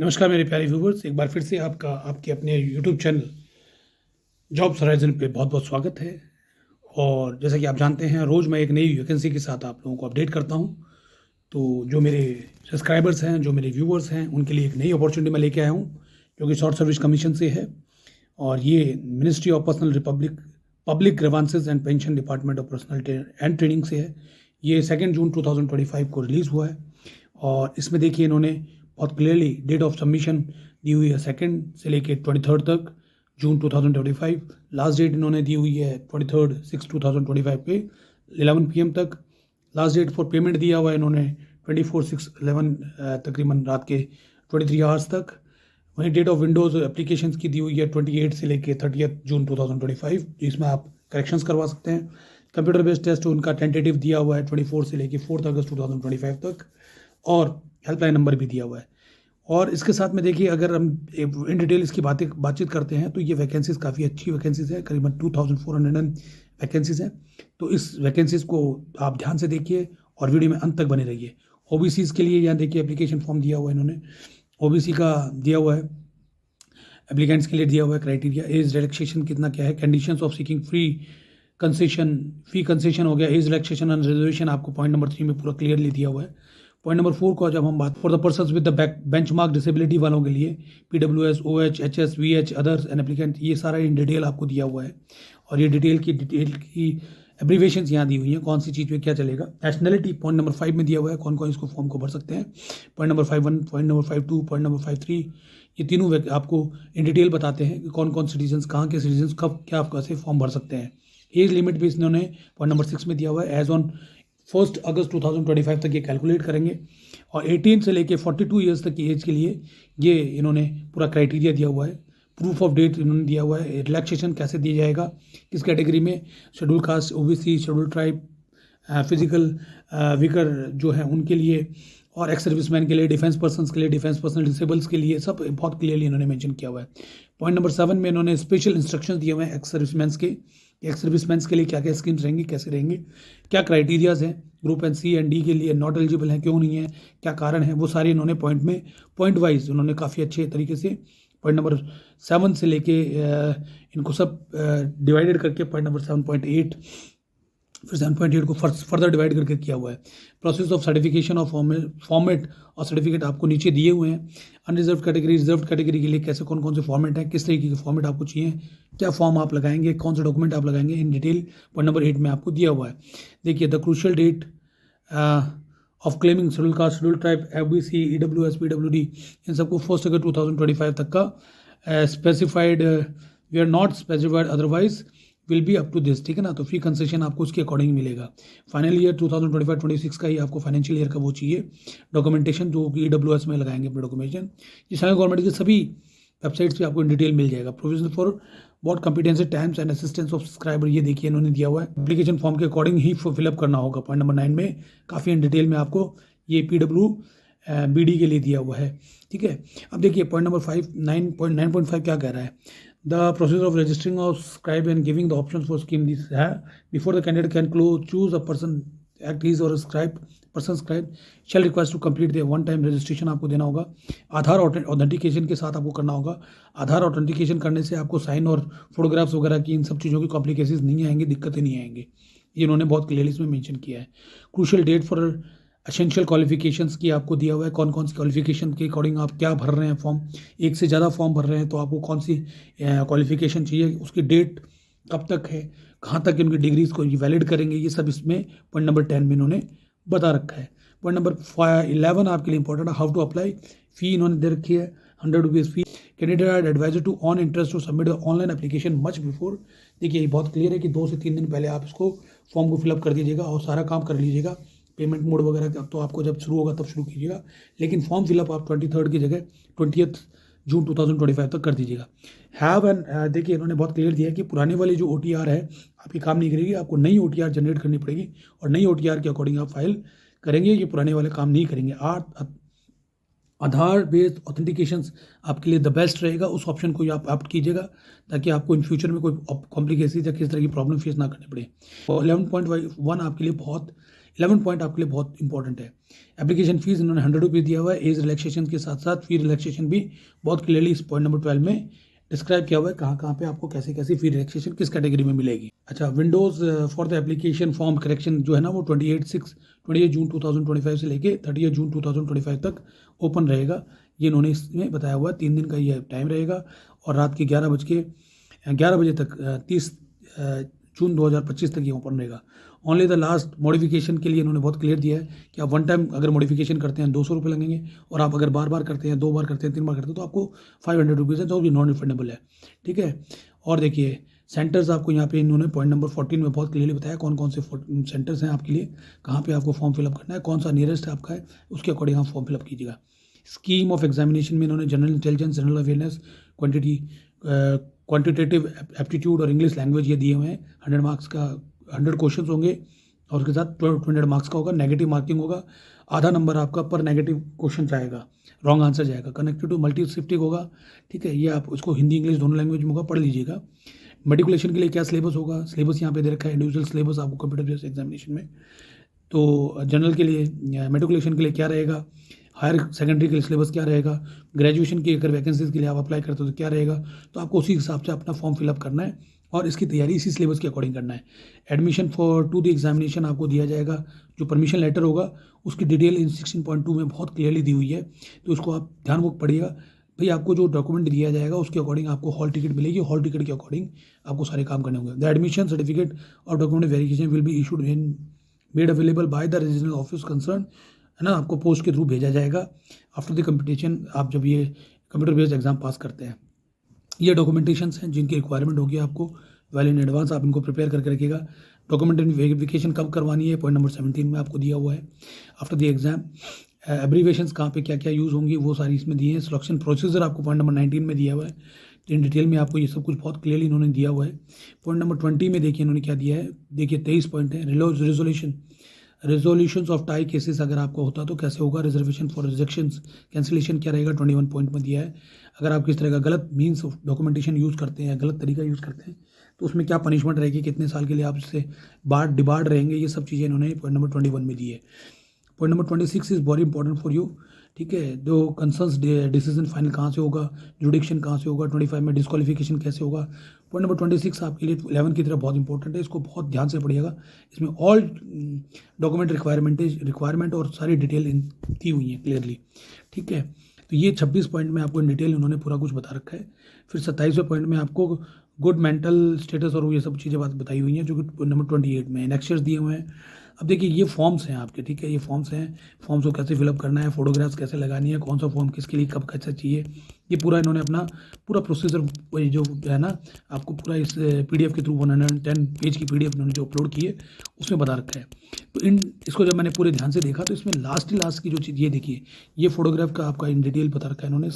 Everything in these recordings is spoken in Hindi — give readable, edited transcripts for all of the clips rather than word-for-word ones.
नमस्कार मेरे प्यारे व्यूवर्स, एक बार फिर से आपके अपने यूट्यूब चैनल जॉब्स होराइजन पे बहुत बहुत स्वागत है। और जैसा कि आप जानते हैं, रोज़ मैं एक नई वैकेंसी के साथ आप लोगों को अपडेट करता हूं। तो जो मेरे सब्सक्राइबर्स हैं, जो मेरे व्यूवर्स हैं, उनके लिए एक नई अपॉर्चुनिटी मैं लेके आया हूं, जो कि शॉर्ट सर्विस कमीशन से है। और ये ministry of personal Republic public grievances and pension department of personal and training से है। ये 2 जून 2025 को रिलीज़ हुआ है। और इसमें देखिए, इन्होंने बहुत क्लियरली डेट ऑफ सबमिशन दी हुई है 2 से लेके 23 तक जून 2025। लास्ट डेट इन्होंने दी हुई है 23/6/2025 पे 11 PM तक। लास्ट डेट फॉर पेमेंट दिया हुआ है इन्होंने 24/6/11 तकरीबन रात के 23 आवर्स तक। वहीं डेट ऑफ विंडोज़ एप्लीकेशंस की दी हुई है 28 से लेके 30 जून 2025, जिसमें आप करेक्शंस करवा सकते हैं। कंप्यूटर बेस्ड टेस्ट उनका टेंटेटिव दिया हुआ है 24 से लेके 4 अगस्त 2025 तक, और हेल्पलाइन नंबर भी दिया हुआ है। और इसके साथ में देखिए, अगर हम इन डिटेल इसकी बातचीत करते हैं, तो ये वैकेंसीज़ काफ़ी अच्छी वैकेंसीज़ है, करीबन 2400 वैकेंसीज़ हैं। तो इस वैकेंसीज़ को आप ध्यान से देखिए और वीडियो में अंत तक बने रहिए। ओबीसीज़ के लिए यहाँ देखिए एप्लीकेशन फॉर्म दिया हुआ है इन्होंने, ओबीसी का दिया हुआ है, एप्लीकेंट्स के लिए दिया हुआ है क्राइटेरिया, एज रिलैक्सेशन कितना क्या है, conditions of seeking fee concession हो गया, एज रिलैक्सेशन एंड रिजर्वेशन आपको पॉइंट नंबर 3 में पूरा क्लियरली दिया हुआ है। पॉइंट नंबर 4 को जब हम बात for the person with the benchmark disability वालों के लिए PWS, OH, HS, VH, others and applicant, ये सारा इन डिटेल आपको दिया हुआ है। और ये डिटेल की एब्रीवेशन यहाँ दी हुई है, कौन सी चीज़ में क्या चलेगा। नेशनलिटी पॉइंट नंबर 5 में दिया हुआ है, कौन कौन इसको फॉर्म को भर सकते हैं। Point number 5(1), point number 5(2), point number 5(3), ये तीनों आपको इन डिटेल बताते हैं कि कौन कौन सिटीजन्स, कहाँ के सिटीजन्स कब क्या आप कैसे फॉर्म भर सकते हैं। एज लिमिट भी इन्होंने पॉइंट नंबर 6 में दिया हुआ है, एज ऑन 1 अगस्त 2025 तक ये कैलकुलेट करेंगे। और 18 से लेके 42 ईयर्स तक की एज के लिए ये इन्होंने पूरा क्राइटेरिया दिया हुआ है। प्रूफ ऑफ डेट इन्होंने दिया हुआ है, रिलैक्सेशन कैसे दिया जाएगा, किस कैटेगरी में, schedule caste, OBC, schedule tribe, physical weaker जो है उनके लिए, और एक्स सर्विसमैन के लिए, डिफेंस पर्सन्स के लिए, डिफेंस पर्सनल डिसेबल्स के लिए, सब बहुत क्लियरली इन्होंने मेंशन किया हुआ है। पॉइंट नंबर 7 में इन्होंने स्पेशल इंस्ट्रक्शंस दिए हुए हैं एक्स सर्विसमैन्स के लिए क्या क्या स्कीम्स रहेंगी, कैसे रहेंगे, क्या क्राइटेरियाज हैं, group and C and D के लिए नॉट एलिजिबल हैं, क्यों नहीं है, क्या कारण है, वो सारे इन्होंने पॉइंट वाइज उन्होंने काफ़ी अच्छे तरीके से पॉइंट नंबर 7 से लेके इनको सब डिवाइडेड करके पॉइंट नंबर 7.8 फिर 7.8 को फर्दर डिवाइड करके किया हुआ है। Process of certification of format और सर्टिफिकेट आपको नीचे दिए हुए हैं। अनरिजर्व कैटेगरी, रिजर्व कैटेगरी के लिए कैसे कौन कौन से फॉर्मेट हैं, किस तरीके के फॉर्मेट आपको चाहिए, क्या फॉर्म आप लगाएंगे, कौन से डॉक्यूमेंट आप लगाएंगे, इन डिटेल पॉइंट नंबर 8 में आपको दिया हुआ है। देखिए, the crucial date of claiming schedule caste, schedule tribe, FBC, EWS, PWD, इन सबको 1 अगस्त 2025 तक का specified, we are not specified otherwise will be up to this, ठीक है ना। तो फी कंसेशन आपको उसके अकॉर्डिंग मिलेगा। फाइनल ईयर 2025-26 का ही आपको फाइनेंशियल ईयर का वो चाहिए डॉक्यूमेंटेशन, जो कि EWS में लगाएंगे अपने डॉक्यूमेंटेशन। ये सेंट्रल गवर्नमेंट के सभी वेबसाइट्स पे आपको इन डिटेल मिल जाएगा। Provision for what competency times and assistance of subscriber, ये देखिए इन्होंने दिया हुआ है। एप्लीकेशन फॉर्म के अकॉर्डिंग ही फिलअप करना होगा। पॉइंट नंबर 9 में काफ़ी इन डिटेल में आपको ये PWBD के लिए दिया हुआ है, ठीक है। अब देखिए पॉइंट नंबर 9.5 क्या कह रहा है। The process of registering of scribe and giving the options for scheme this है before the candidate can choose a person act his or a scribe shall request to complete the one time registration आपको देना होगा। आधार ऑथेंटिकेशन के साथ आपको करना होगा। आधार ऑथेंटिकेशन करने से आपको साइन और फोटोग्राफ्स वगैरह की इन सब चीज़ों की कॉम्प्लिकेशंस नहीं आएंगे, दिक्कतें नहीं आएंगी। ये इन्होंने बहुत क्लियरली इसमें मेंशन किया है। Crucial date for essential qualifications की आपको दिया हुआ है, कौन कौन सी क्वालिफिकेशन के अकॉर्डिंग आप क्या भर रहे हैं फॉर्म। एक से ज़्यादा फॉर्म भर रहे हैं तो आपको कौन सी क्वालिफिकेशन चाहिए, उसकी डेट कब तक है, कहाँ तक उनकी डिग्रीज को वैलिड करेंगे, ये सब इसमें पॉइंट नंबर 10 में इन्होंने बता रखा है। पॉइंट नंबर 11 आपके लिए इंपॉर्टेंट है, हाउ टू अप्लाई। फ़ी इन्होंने दे रखी है 100 rupees fee. Candidate advisor to on interest to submit online application much before. देखिए ये बहुत क्लियर है कि 2 से 3 दिन पहले आप इसको फॉर्म को फिलअप कर दीजिएगा और सारा काम कर लीजिएगा। पेमेंट मोड वगैरह तो आपको जब शुरू होगा तब शुरू कीजिएगा, लेकिन फॉर्म फिलअप आप 23 की जगह 20 जून 2025 तक कर दीजिएगा। हैव एंड देखिए इन्होंने बहुत क्लियर दिया है कि पुराने वाली जो OTR है आपकी काम नहीं करेगी, आपको नई OTR जनरेट करनी पड़ेगी और नई OTR के अकॉर्डिंग आप फाइल करेंगे। ये पुराने वाले काम नहीं करेंगे। आधार बेस्ड ऑथेंटिकेशंस आपके लिए द बेस्ट रहेगा, उस ऑप्शन को आप ऑप्ट कीजिएगा ताकि आपको इन फ्यूचर में कोई कॉम्प्लिकेशन या किस तरह की प्रॉब्लम फेस ना करनी पड़े। और 11.1 आपके लिए बहुत 11 पॉइंट आपके लिए बहुत इंपॉर्टेंट है। एप्लीकेशन फीस इन्होंने 100 रुपीज़ दिया हुआ है। एज रिलैक्सेशन के साथ साथ फी रिलैक्सेशन भी बहुत क्लियरली इस पॉइंट नंबर 12 में डिस्क्राइब किया हुआ है, कहाँ कहाँ पे आपको कैसे कैसे फी रिलैक्सेशन किस कैटेगरी में मिलेगी। अच्छा, Windows for the application form correction जो है ना वो 28 जून 2025 से लेके 30 जून 2025 तक ओपन रहेगा। ये इन्होंने इसमें बताया हुआ है, 3 दिन का ये टाइम रहेगा और रात के 11 बजे तक 30 जून 2025 तक ये ओपन रहेगा। ओनली द लास्ट मॉडिफिकेशन के लिए इन्होंने बहुत क्लियर दिया है कि आप वन टाइम अगर मॉडिफिकेशन करते हैं 200 रुपये लगेंगे, और आप अगर बार बार करते हैं, 2 बार करते हैं, 3 बार करते हैं, तो आपको 500 रुपीज़ है, जो भी नॉन रिफंडेबल है। ठीक है, और देखिए सेंटर्स आपको यहाँ पे इन्होंने पॉइंट नंबर 14 में बहुत क्लियरली बताया कौन कौन से सेंटर्स हैं आपके लिए, कहाँ पे आपको फॉर्म फिलअप करना है, कौन सा नियरेस्ट आपका है, उसके अकॉर्डिंग आप फॉर्म फिलअप कीजिएगा। स्कीम ऑफ एग्जामिनेशन में इन्होंने general intelligence, general awareness, quantitative aptitude और इंग्लिश लैंग्वेज ये दिए हुए हैं। 100 मार्क्स का 100 क्वेश्चन होंगे और उसके साथ 200 मार्क्स का होगा। नेगेटिव मार्किंग होगा, आधा नंबर आपका पर नेगेटिव क्वेश्चन जाएगा, रॉन्ग आंसर जाएगा। कनेक्टेड टू मल्टी शिफ्टिंग होगा। ठीक है, ये आप उसको हिंदी इंग्लिश दोनों लैंग्वेज में होगा, पढ़ लीजिएगा। मेडिकुलेशन के लिए क्या सिलेबस होगा, सिलेबस यहाँ पे दे रखा है, इंडिविजुअल सिलेबस आपको कंप्यूटर बेस्ड एग्जामिनेशन में। तो जनरल के लिए, मेडिकुलेशन के लिए क्या रहेगा, हायर सेकेंडरी के लिए सिलेबस क्या रहेगा, ग्रेजुएशन की अगर वैकेंसीज के लिए आप अप्लाई करते हो तो क्या रहेगा, तो आपको उसी हिसाब से अपना फॉर्म फिलअप करना है और इसकी तैयारी इसी सिलेबस के अकॉर्डिंग करना है। Admission for to the examination आपको दिया जाएगा, जो परमिशन लेटर होगा उसकी डिटेल इन 16.2 में बहुत क्लियरली दी हुई है, तो उसको आप ध्यानपूर्वक पढ़िएगा। भाई आपको जो डॉक्यूमेंट दिया जाएगा उसके अकॉर्डिंग आपको हॉल टिकट मिलेगी, हॉल टिकट के अकॉर्डिंग आपको सारे काम करने होंगे। द एडमिशन सर्टिफिकेट और document verification will be issued in made available by the regional office concern, है ना, आपको पोस्ट के थ्रू भेजा जाएगा। आफ्टर द कंपटीशन, आप जब ये कंप्यूटर बेस्ड एग्जाम पास करते हैं, ये डॉक्यूमेंटेशंस हैं जिनकी रिक्वायरमेंट होगी आपको वेल इन एडवांस, आप इनको प्रिपेयर करके रखिएगा। डॉक्यूमेंट वेरिफिकेशन कब करवानी है, पॉइंट नंबर 17 में आपको दिया हुआ है। आफ्टर द एग्जाम एब्रीवेशंस कहाँ पे क्या क्या यूज़ होंगी वो सारी इसमें दिए हैं। सिलेक्शन प्रोसीजर आपको पॉइंट नंबर 19 में दिया हुआ है। इन डिटेल में आपको ये सब कुछ बहुत क्लियरली इन्होंने दिया हुआ है। पॉइंट नंबर 20 में देखिए इन्होंने क्या दिया है, देखिए 23 पॉइंट है। रेजोल्यूशंस ऑफ टाई केसेस अगर आपको होता तो कैसे होगा, रिजर्वेशन फॉर रिजेक्शंस कैंसिलेशन क्या रहेगा, 21 पॉइंट में दिया है। अगर आप किस तरह का गलत मीन्स ऑफ डॉक्यूमेंटेशन यूज़ करते हैं, गलत तरीका यूज़ करते हैं, तो उसमें क्या पनिशमेंट रहेगी, कितने साल के लिए आप इससे डिबार्ड रहेंगे, ये सब चीज़ें इन्होंने पॉइंट नंबर 21 में दी है। Point number 26 is very important for you. ठीक है, जो कंसर्न्स डिसीजन फाइनल कहाँ से होगा, जुडिक्शन कहाँ से होगा, 25 में डिस्क्वालिफिकेशन कैसे होगा। पॉइंट नंबर 26 आपके लिए 11 की तरह बहुत इंपॉर्टेंट है, इसको बहुत ध्यान से पढ़िएगा। इसमें ऑल डॉक्यूमेंट रिक्वायरमेंट और सारी डिटेल दी हुई है क्लियरली। ठीक है, तो ये 26 पॉइंट में आपको इन डिटेल उन्होंने पूरा कुछ बता रखा है। फिर 27वें पॉइंट में आपको गुड मेंटल स्टेटस और ये सब चीज़ें बताई हुई हैं, जो कि नंबर 28 में नेक्स्टर्स दिए हुए हैं। अब देखिए ये फॉर्म्स हैं आपके, ठीक है, ये फॉर्म्स हैं, फॉर्म्स को कैसे फिलअप करना है, फोटोग्राफ्स कैसे लगानी है, कौन सा फॉर्म किसके लिए कब कैसा चाहिए, ये पूरा इन्होंने अपना पूरा प्रोसीजर जो है ना आपको पूरा इस PDF के थ्रू 110 पेज की PDF इन्होंने जो अपलोड की है उसमें बता रखा है। तो इसको जब मैंने पूरे ध्यान से देखा तो इसमें लास्ट की जो चीज़ ये देखिए, ये फोटोग्राफ का आपका इन डिटेल बता रखा है इन्होंने,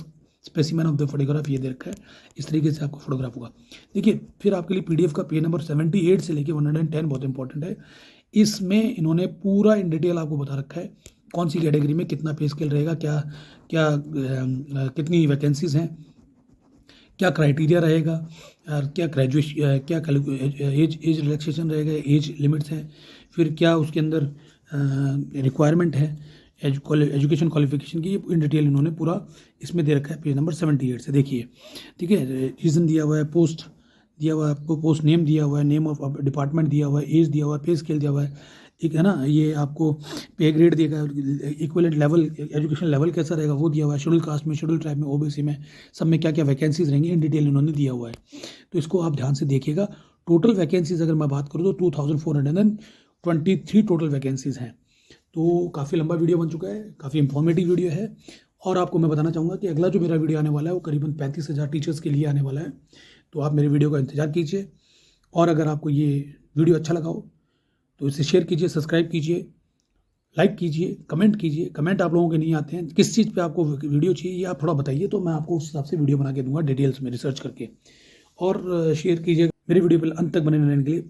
स्पेसिमेन ऑफ द फोटोग्राफ ये दे रखा है, इस तरीके से आपको फोटोग्राफ होगा। देखिए फिर आपके लिए PDF का पेज नंबर 78 से लेके 110 बहुत इंपॉर्टेंट है। इसमें इन्होंने पूरा इन डिटेल आपको बता रखा है कौन सी कैटेगरी में कितना पे स्केल रहेगा, कितनी वैकेंसीज हैं, क्या क्राइटेरिया रहेगा, क्या ग्रेजुएशन, क्या एज रिलैक्सेशन रहेगा, एज लिमिट्स हैं, फिर क्या उसके अंदर रिक्वायरमेंट है एजुकेशन क्वालिफिकेशन की, इन डिटेल इन्होंने पूरा इसमें दे रखा है पेज नंबर 78 से। देखिए ठीक है, रीज़न दिया हुआ है, पोस्ट दिया हुआ है आपको, पोस्ट नेम दिया हुआ है, नेम ऑफ डिपार्टमेंट दिया हुआ है, एज दिया हुआ है, पे स्केल दिया हुआ है, एक है ना, ये आपको पे ग्रेड देगा, इक्विवेलेंट लेवल एजुकेशन लेवल कैसा रहेगा वो दिया हुआ है, शेड्यूल कास्ट में, शेड्यूल ट्राइब में, OBC में, सब में क्या क्या वैकेंसीज रहेंगी इन डिटेल इन्होंने दिया हुआ है। तो इसको आप ध्यान से देखिएगा। टोटल वैकेंसीज अगर मैं बात करूँ तो 2423 टोटल वैकेंसीज हैं। तो काफ़ी लंबा वीडियो बन चुका है, काफ़ी इंफॉर्मेटिव वीडियो है, और आपको मैं बताना चाहूँगा कि अगला जो मेरा वीडियो आने वाला है वो करीबन 35,000 टीचर्स के लिए आने वाला है। तो आप मेरे वीडियो का इंतजार कीजिए, और अगर आपको ये वीडियो अच्छा लगा हो तो इसे शेयर कीजिए, सब्सक्राइब कीजिए, लाइक कीजिए, कमेंट कीजिए। कमेंट आप लोगों के नहीं आते हैं, किस चीज़ पे आपको वीडियो चाहिए ये आप थोड़ा बताइए, तो मैं आपको उस हिसाब से वीडियो बना के दूंगा डिटेल्स में रिसर्च करके। और शेयर कीजिए, मेरे वीडियो पर अंत तक बने रहने के लिए।